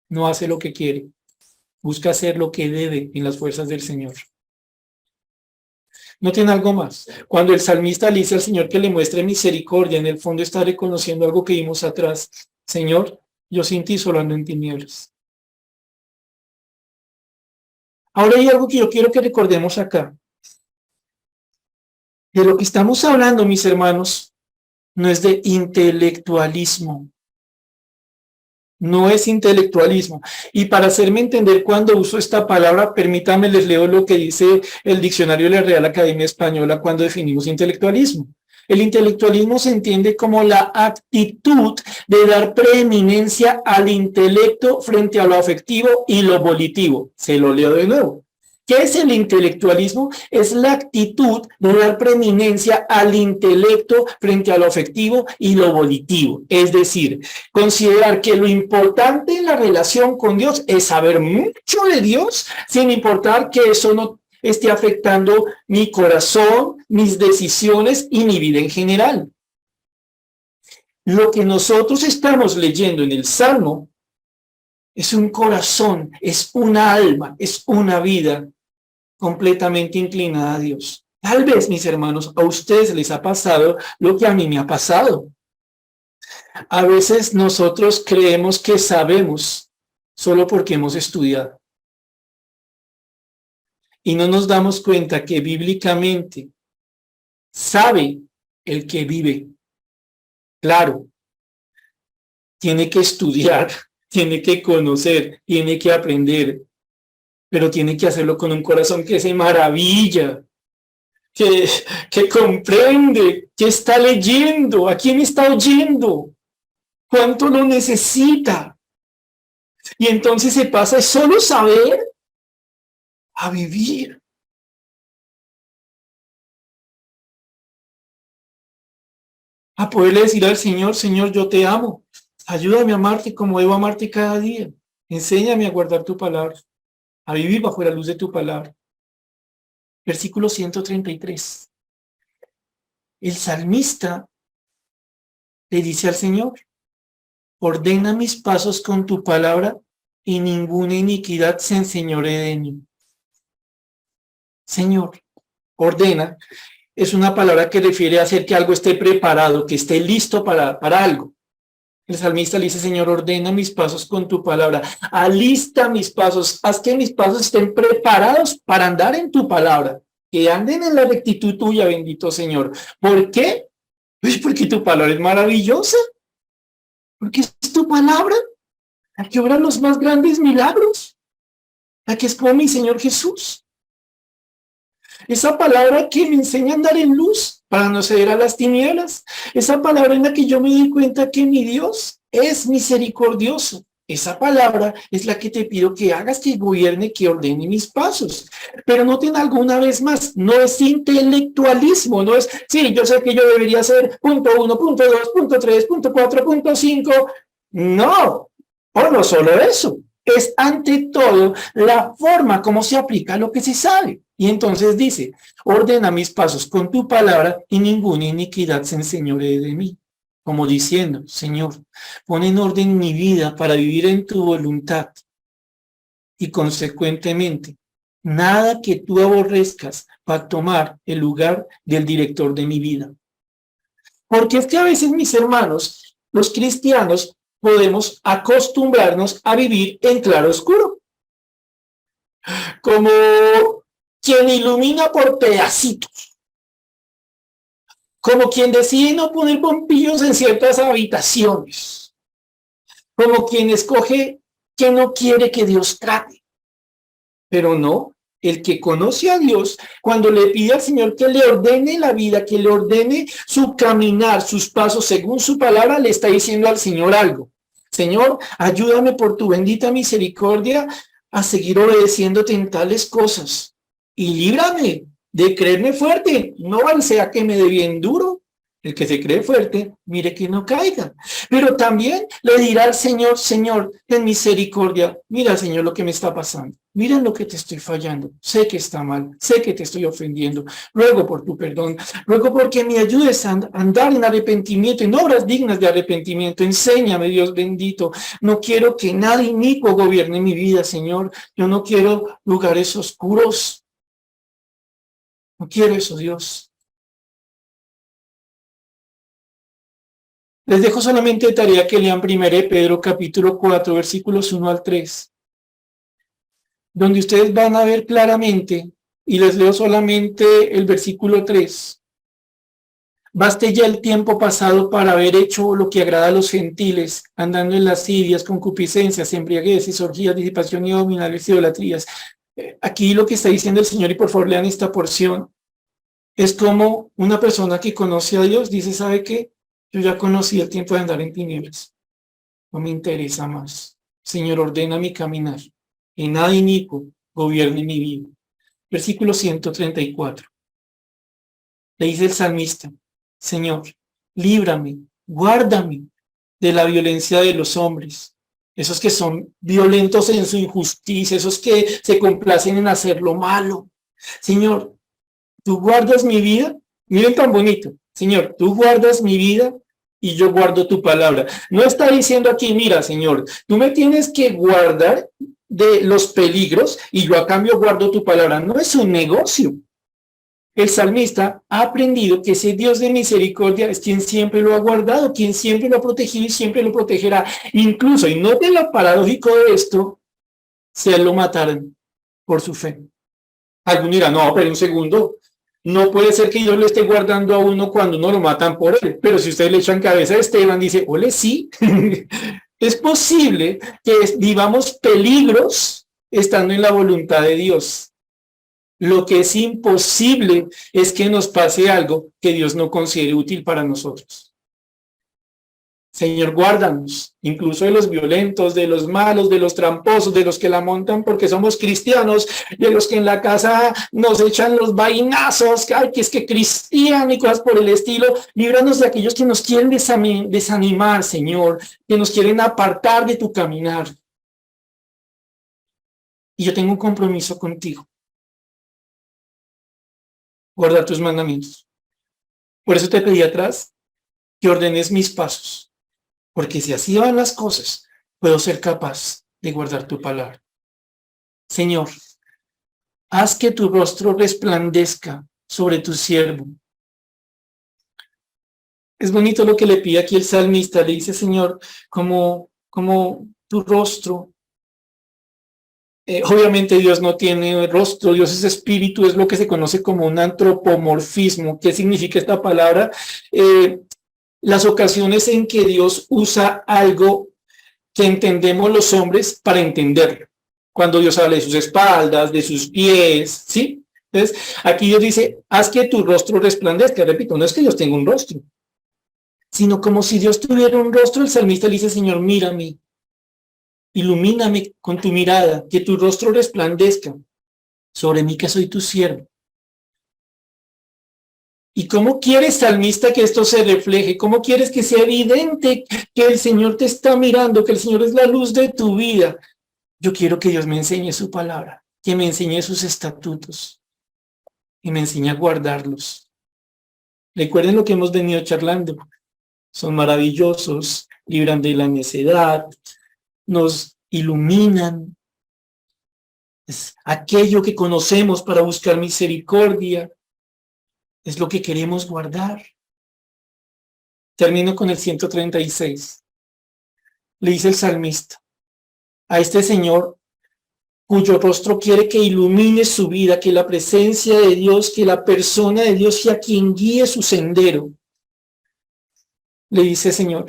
No hace lo que quiere, busca hacer lo que debe en las fuerzas del Señor. No tiene algo más. Cuando el salmista le dice al Señor que le muestre misericordia, en el fondo está reconociendo algo que vimos atrás. Señor, yo sin ti solo ando en tinieblas. Ahora hay algo que yo quiero que recordemos acá. De lo que estamos hablando, mis hermanos, no es de intelectualismo. No es intelectualismo. Y para hacerme entender cuando uso esta palabra, permítanme les leo lo que dice el diccionario de la Real Academia Española cuando definimos intelectualismo. El intelectualismo se entiende como la actitud de dar preeminencia al intelecto frente a lo afectivo y lo volitivo. Se lo leo de nuevo. ¿Qué es el intelectualismo? Es la actitud de dar preeminencia al intelecto frente a lo afectivo y lo volitivo. Es decir, considerar que lo importante en la relación con Dios es saber mucho de Dios, sin importar que eso no esté afectando mi corazón, mis decisiones y mi vida en general. Lo que nosotros estamos leyendo en el Salmo es un corazón, es una alma, es una vida completamente inclinada a Dios. Tal vez, mis hermanos, a ustedes les ha pasado lo que a mí me ha pasado. A veces nosotros creemos que sabemos solo porque hemos estudiado. Y no nos damos cuenta que bíblicamente sabe el que vive. Claro, tiene que estudiar, tiene que conocer, tiene que aprender, pero tiene que hacerlo con un corazón que se maravilla, que comprende, que está leyendo, a quién está oyendo, cuánto lo necesita. Y entonces se pasa de solo saber a vivir. A poderle decir al Señor, Señor, yo te amo. Ayúdame a amarte como debo amarte cada día. Enséñame a guardar tu palabra, a vivir bajo la luz de tu palabra. Versículo 133. El salmista le dice al Señor, ordena mis pasos con tu palabra y ninguna iniquidad se enseñoree de mí. Señor, ordena, es una palabra que refiere a hacer que algo esté preparado, que esté listo para algo. El salmista le dice, Señor, ordena mis pasos con tu palabra, alista mis pasos, haz que mis pasos estén preparados para andar en tu palabra, que anden en la rectitud tuya, bendito Señor. ¿Por qué? Pues porque tu palabra es maravillosa, porque es tu palabra la que obra los más grandes milagros, la que es como mi Señor Jesús. Esa palabra que me enseña a andar en luz para no ceder a las tinieblas. Esa palabra en la que yo me doy cuenta que mi Dios es misericordioso. Esa palabra es la que te pido que hagas, que gobierne, que ordene mis pasos. Pero noten algo una vez más, no es intelectualismo, no es, sí, yo sé que yo debería hacer punto 1, punto 2, punto 3, punto 4, punto 5. No, no solo eso. Es ante todo la forma como se aplica lo que se sabe. Y entonces dice, ordena mis pasos con tu palabra y ninguna iniquidad se enseñoree de mí. Como diciendo, Señor, pon en orden mi vida para vivir en tu voluntad. Y consecuentemente, nada que tú aborrezcas va a tomar el lugar del director de mi vida. Porque es que a veces, mis hermanos, los cristianos, podemos acostumbrarnos a vivir en claro oscuro. Como quien ilumina por pedacitos. Como quien decide no poner bombillos en ciertas habitaciones. Como quien escoge que no quiere que Dios trate. Pero no, el que conoce a Dios, cuando le pide al Señor que le ordene la vida, que le ordene su caminar, sus pasos según su palabra, le está diciendo al Señor algo. Señor, ayúdame por tu bendita misericordia a seguir obedeciéndote en tales cosas. Y líbrame de creerme fuerte, no sea que me dé bien duro. El que se cree fuerte, mire que no caiga. Pero también le dirá al Señor, Señor, ten misericordia. Mira, Señor, lo que me está pasando. Mira lo que te estoy fallando. Sé que está mal. Sé que te estoy ofendiendo. Ruego por tu perdón. Ruego porque me ayudes a andar en arrepentimiento, en obras dignas de arrepentimiento. Enséñame, Dios bendito. No quiero que nada inicuo gobierne mi vida, Señor. Yo no quiero lugares oscuros. No quiero eso, Dios. Les dejo solamente de tarea que lean 1 Pedro capítulo 4, versículos 1 al 3, donde ustedes van a ver claramente, y les leo solamente el versículo 3. Baste ya el tiempo pasado para haber hecho lo que agrada a los gentiles, andando en lascivias, concupiscencias, embriagueces, orgías, disipación y abominables idolatrías. Aquí lo que está diciendo el Señor, y por favor lean esta porción, es como una persona que conoce a Dios dice, ¿sabe qué? Yo ya conocí el tiempo de andar en tinieblas. No me interesa más. Señor, ordena mi caminar. En nada inicuo gobierne mi vida. Versículo 134. Le dice el salmista, Señor, líbrame, guárdame de la violencia de los hombres. Esos que son violentos en su injusticia, esos que se complacen en hacer lo malo. Señor, tú guardas mi vida. Miren tan bonito. Señor, tú guardas mi vida y yo guardo tu palabra. No está diciendo aquí, mira, Señor, tú me tienes que guardar de los peligros y yo a cambio guardo tu palabra. No es un negocio. El salmista ha aprendido que ese Dios de misericordia es quien siempre lo ha guardado, quien siempre lo ha protegido y siempre lo protegerá. Incluso, y noten lo paradójico de esto, si a él lo mataran por su fe. Alguno dirá, no, pero un segundo, no puede ser que Dios le esté guardando a uno cuando uno lo matan por él. Pero si ustedes le echan cabeza a Esteban, dice, ole, sí. Es posible que vivamos peligros estando en la voluntad de Dios. Lo que es imposible es que nos pase algo que Dios no considere útil para nosotros. Señor, guárdanos, incluso de los violentos, de los malos, de los tramposos, de los que la montan porque somos cristianos, de los que en la casa nos echan los vainazos, que es que cristiano y cosas por el estilo. Líbranos de aquellos que nos quieren desanimar, Señor, que nos quieren apartar de tu caminar. Y yo tengo un compromiso contigo. Guardar tus mandamientos. Por eso te pedí atrás que ordenes mis pasos. Porque si así van las cosas, puedo ser capaz de guardar tu palabra. Señor, haz que tu rostro resplandezca sobre tu siervo. Es bonito lo que le pide aquí el salmista. Le dice, Señor, como tu rostro. Obviamente Dios no tiene rostro, Dios es espíritu, es lo que se conoce como un antropomorfismo. ¿Qué significa esta palabra? Las ocasiones en que Dios usa algo que entendemos los hombres para entenderlo. Cuando Dios habla de sus espaldas, de sus pies, ¿sí? Entonces, aquí Dios dice, haz que tu rostro resplandezca. Repito, no es que Dios tenga un rostro, sino como si Dios tuviera un rostro. El salmista le dice, Señor, mírame, ilumíname con tu mirada, que tu rostro resplandezca sobre mí, que soy tu siervo. ¿Y cómo quieres, salmista, que esto se refleje? ¿Cómo quieres que sea evidente que el Señor te está mirando, que el Señor es la luz de tu vida? Yo quiero que Dios me enseñe su palabra, que me enseñe sus estatutos y me enseñe a guardarlos. Recuerden lo que hemos venido charlando. Son maravillosos, libran de la necedad, nos iluminan. Es aquello que conocemos para buscar misericordia. Es lo que queremos guardar. Termino con el 136. Le dice el salmista, a este Señor, cuyo rostro quiere que ilumine su vida, que la presencia de Dios, que la persona de Dios sea quien guíe su sendero. Le dice, Señor,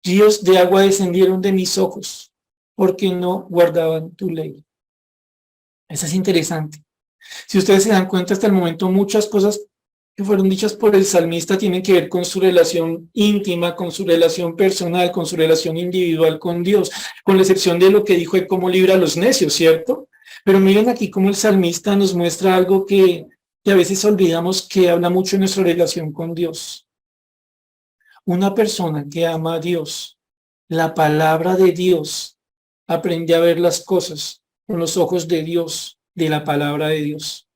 ríos de agua descendieron de mis ojos, porque no guardaban tu ley. Eso es interesante. Si ustedes se dan cuenta, hasta el momento muchas cosas que fueron dichas por el salmista tienen que ver con su relación íntima, con su relación personal, con su relación individual con Dios, con la excepción de lo que dijo de cómo libra a los necios, ¿cierto? Pero miren aquí cómo el salmista nos muestra algo que a veces olvidamos, que habla mucho de nuestra relación con Dios. Una persona que ama a Dios, la palabra de Dios, aprende a ver las cosas con los ojos de Dios, de la palabra de Dios.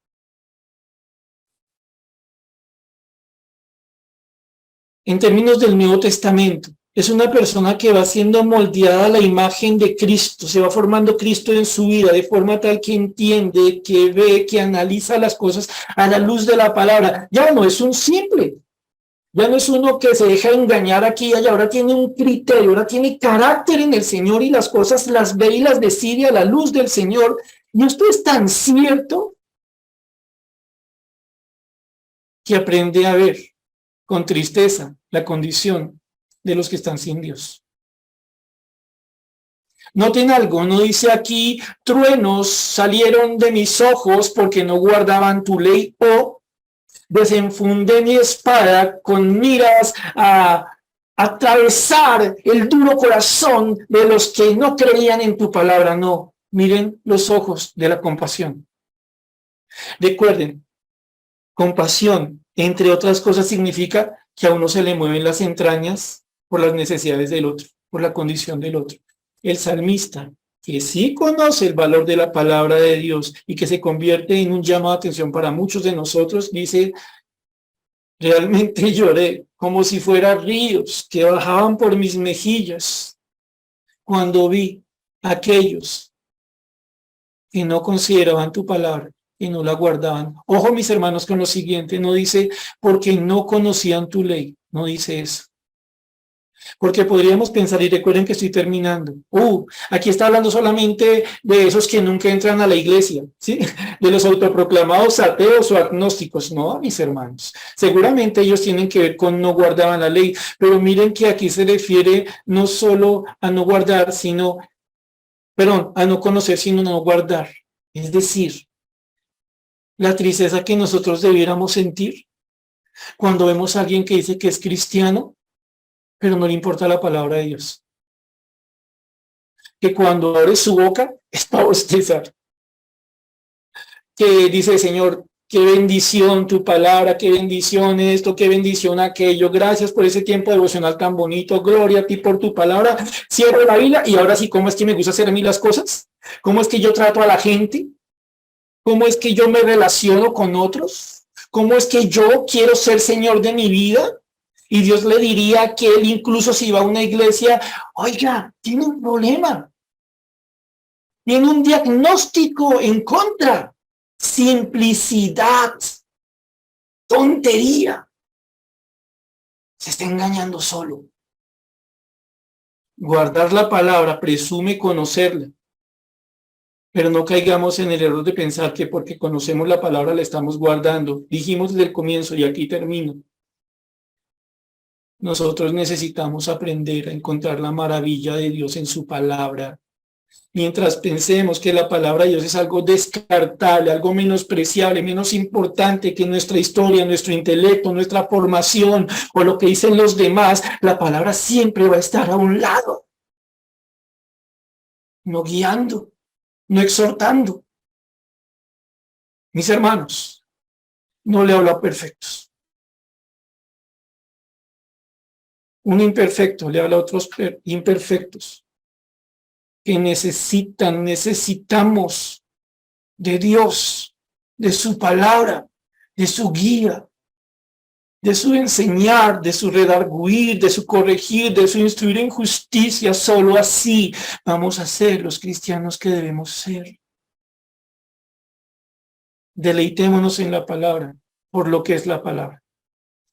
En términos del Nuevo Testamento, es una persona que va siendo moldeada a la imagen de Cristo, se va formando Cristo en su vida de forma tal que entiende, que ve, que analiza las cosas a la luz de la palabra. Ya no es un simple, ya no es uno que se deja engañar aquí y allá, ahora tiene un criterio, ahora tiene carácter en el Señor y las cosas las ve y las decide a la luz del Señor. Y esto es tan cierto que aprende a ver con tristeza la condición de los que están sin Dios. Noten algo, no dice aquí, truenos salieron de mis ojos porque no guardaban tu ley, o desenfundé mi espada con miras a atravesar el duro corazón de los que no creían en tu palabra. No, miren los ojos de la compasión. Recuerden, compasión, entre otras cosas, significa que a uno se le mueven las entrañas por las necesidades del otro, por la condición del otro. El salmista, que sí conoce el valor de la palabra de Dios y que se convierte en un llamado de atención para muchos de nosotros, dice, realmente lloré como si fuera ríos que bajaban por mis mejillas cuando vi a aquellos que no consideraban tu palabra y no la guardaban. Ojo, mis hermanos, con lo siguiente, no dice porque no conocían tu ley, no dice eso. Porque podríamos pensar, y recuerden que estoy terminando, aquí está hablando solamente de esos que nunca entran a la iglesia, ¿sí? De los autoproclamados ateos o agnósticos. No, mis hermanos, seguramente ellos tienen que ver con no guardaban la ley, pero miren que aquí se refiere no solo a no guardar, sino, perdón, a no conocer, sino a no guardar. Es decir, la tristeza que nosotros debiéramos sentir cuando vemos a alguien que dice que es cristiano, pero no le importa la palabra de Dios. Que cuando abre su boca es para bostezar. Que dice, Señor, qué bendición tu palabra, qué bendición esto, qué bendición aquello. Gracias por ese tiempo devocional tan bonito. Gloria a ti por tu palabra. Cierro la Biblia y ahora sí, ¿cómo es que me gusta hacer a mí las cosas? ¿Cómo es que yo trato a la gente? ¿Cómo es que yo me relaciono con otros? ¿Cómo es que yo quiero ser Señor de mi vida? Y Dios le diría que él incluso si iba a una iglesia, oiga, tiene un problema. Tiene un diagnóstico en contra. Simplicidad. Tontería. Se está engañando solo. Guardar la palabra presume conocerla. Pero no caigamos en el error de pensar que porque conocemos la palabra la estamos guardando. Dijimos desde el comienzo y aquí termino. Nosotros necesitamos aprender a encontrar la maravilla de Dios en su palabra. Mientras pensemos que la palabra de Dios es algo descartable, algo menospreciable, menos importante que nuestra historia, nuestro intelecto, nuestra formación o lo que dicen los demás, la palabra siempre va a estar a un lado, no guiando, no exhortando. Mis hermanos, no le hablo a perfectos. Un imperfecto le habla a otros imperfectos que necesitamos de Dios, de su palabra, de su guía, de su enseñar, de su redarguir, de su corregir, de su instruir en justicia. Solo así vamos a ser los cristianos que debemos ser. Deleitémonos en la palabra, por lo que es la palabra.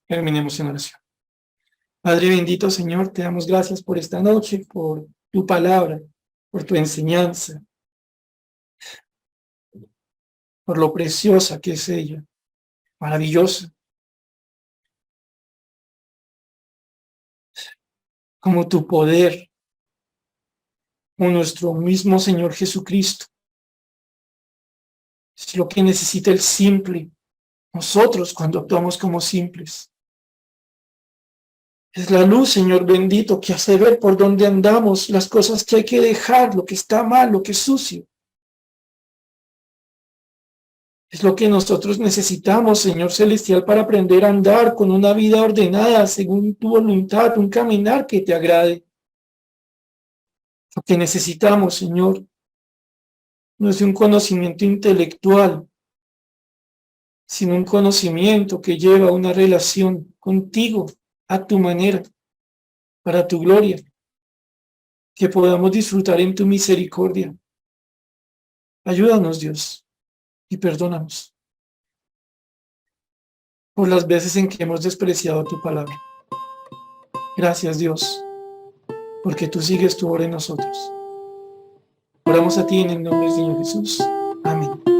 Terminemos en oración. Padre bendito, Señor, te damos gracias por esta noche, por tu palabra, por tu enseñanza, por lo preciosa que es ella, maravillosa. Como tu poder, como nuestro mismo Señor Jesucristo. Es lo que necesita el simple, nosotros cuando actuamos como simples. Es la luz, Señor bendito, que hace ver por dónde andamos, las cosas que hay que dejar, lo que está mal, lo que es sucio. Es lo que nosotros necesitamos, Señor Celestial, para aprender a andar con una vida ordenada según tu voluntad, un caminar que te agrade. Lo que necesitamos, Señor, no es un conocimiento intelectual, sino un conocimiento que lleva a una relación contigo a tu manera, para tu gloria, que podamos disfrutar en tu misericordia. Ayúdanos, Dios, y perdónanos por las veces en que hemos despreciado tu palabra. Gracias, Dios, porque tú sigues tu obra en nosotros. Oramos a ti en el nombre del Señor Jesús. Amén.